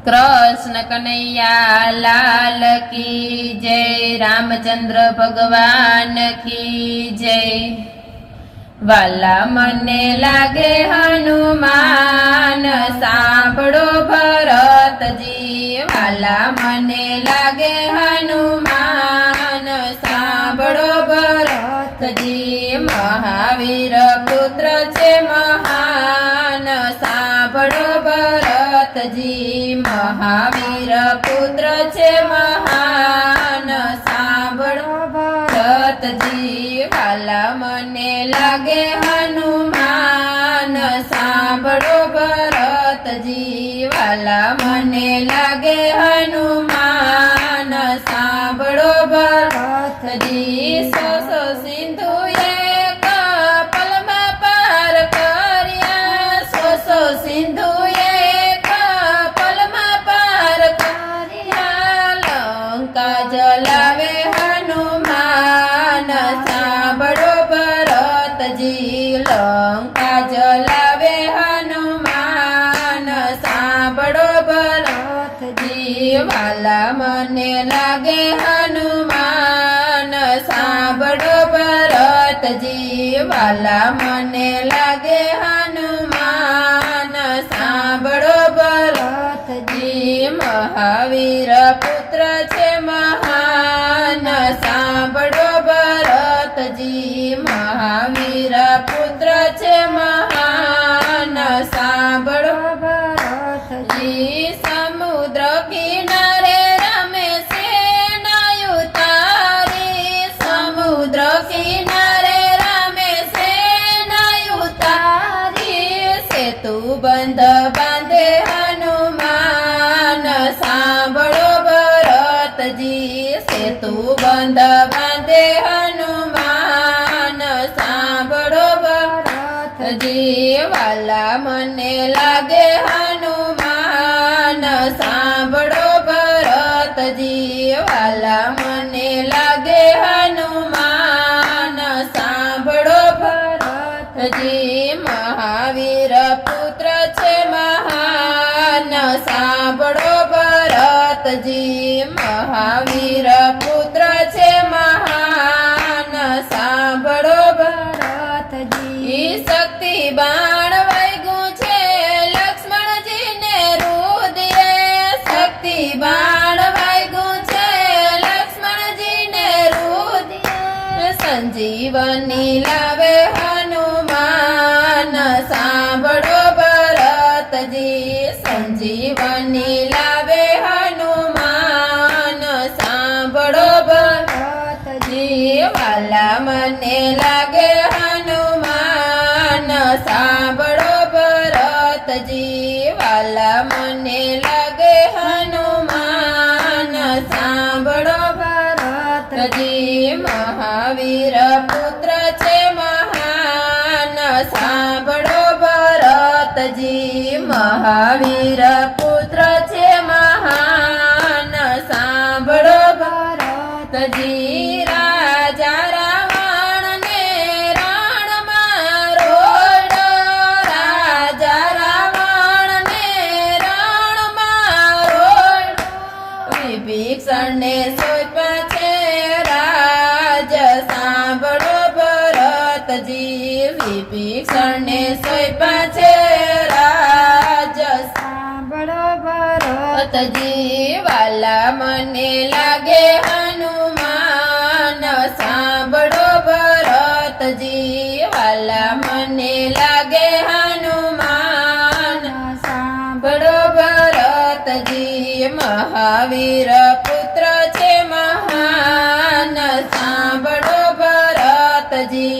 कृष्ण कन्हैया लाल की जय। रामचंद्र भगवान की जय। वाला मने लागे हनुमान सांभळो भरतजी। वाला मने लागे हनुमान सांभळो भरतजी। महावीर पुत्र छे महान सांभळो भरतजी। महावीर पुत्र छे महान सांभळो भरतजी। वाला मने लागे हनुमान सांभळो भरतजी। वाला मने लागे हनुमान सांभळो भरतजी। सो सिंधु एक पलमा पार कर्या। सो सिंधु एक पलमा पार कर्या। लंका जलावे हनुमान सांभळो भरतजी। लंका जलावे हनुमान सांभळो भरतजी। वाला मने लागे हनुमान सांभळो भरतजी। वाला मने लागे हनुमान सांभळो भरतजी। महावीर पुत्र छे महान सांभळो भरतजी। महावीर पुत्र छे महान सांभळो भरतजी। समुद्र किनारे रमे सेनायु तारी। समुद्र किनारे रमे सेनायु तारी। सेतु बंध बांधे हनुमान सांभळो भरतजी। सेतु बंध बांधे हनुमान सांभळो भरतजी। वाला मने लागे हनुमान सांभळो भरतजी। वाला मने लागे हनुमान सांभळो भरतजी। महावीर पुत्र छे महान सांभळो भरतजी। महावीर पुत्र छे महान सांभळो भरतजी। शक्ति बाण वैगु छे लक्ष्मणजी ने रुदिये। शक्ति बाण वैगु छे लक्ष्मणजी ने रुदिये। संजीवनी लावे हनुमान सांभळो भरतजी। संजीवनी लावे हनुमान सांभळो भरतजी। वाला मने लागे हनुमान सांभळो भरतजी। वाला मने लागे हनुमान सांभळो भरतजी। महावीर पुत्र छे महान सांभळो भरतजी। महावीर पुत्र छे महान सांभळो भरतजी। राजा रावण ने रण मारोडो। राजा रावण ने रण मारोडो। विभीषण ने सोप्या छे राज सांभळो भरतजी। विभीषण ने सोप्या छे राज सांभळो भरतजी। वाला मने लागे हनुमान सांभळो भरतजी। वाला मने लागे हनुमान सांभळो भरतजी। महावीर पुत्र छे महान सांभळो भरतजी।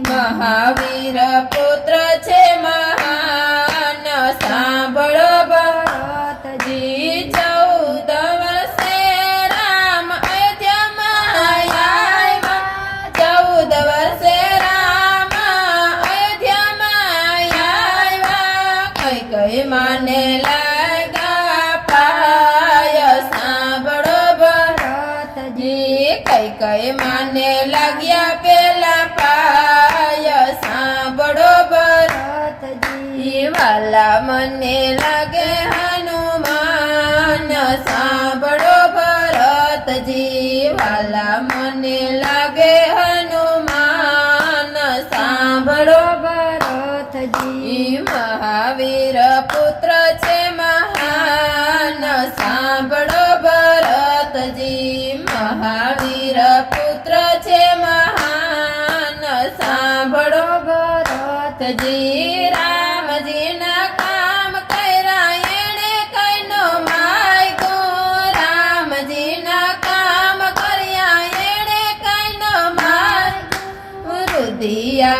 महावीर पुत्र छे महान सांभळो भरतजी। 14 वर्षे राम अयोध्यामां आव्या। 14 वर्षे राम अयोध्यामां आव्या। कैकेयी माने लाग्या पाय सांभळो भरतजी। कैकेयी माने लाग्या पेला पाय सांभळो भरतजी। वाला मने लागे हनुमान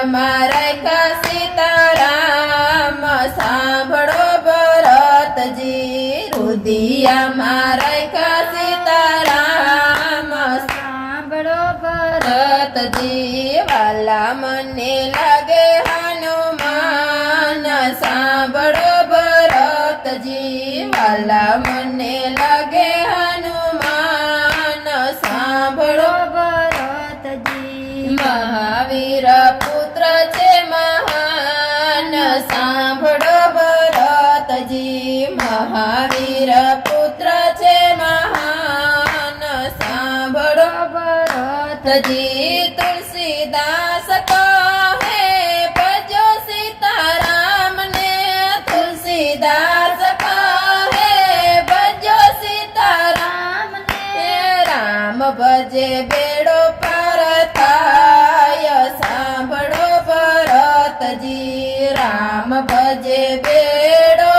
રુદિયામાં રાખ્યા સીતારામ સાંભળો ભરતજી રુદિયામાં રાખ્યા સીતારામ સાંભળો ભરત ભરતજી વાલા મને લાગે હનુમાન સાંભળો ભરતજી વાલા મને લાગે હનુમાન સાંભળો ભરતજી મહાવીર પુત્ર છે મહાન સાંભળો ભરતજી મહાવીર પુત્ર છે મહાન સાંભળો ભરતજી તુલસીદાસ કહે ભજો સીતારામને તુલસીદાસ કહે ભજો સીતારામને રામ ભજે બેડો પાર થાય સાંભળો ભરતજી રામ ભજે બેડો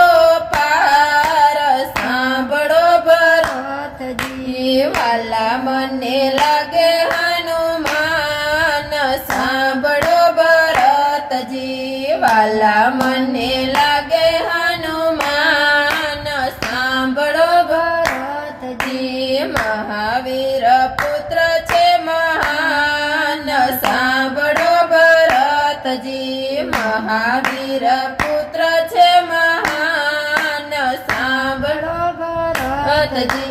પાર સાંભળો ભરતજી વાલા મને લાગે હનુમાન સાંભળો ભરતજી વાલા મને લાગે હનુમાન સાંભળો ભરતજી મહાવીર પુત્ર છે મહાન સાંભળો ભરતજી મહાવીર પુત્ર છે મહાન સાંભળો ભરતજી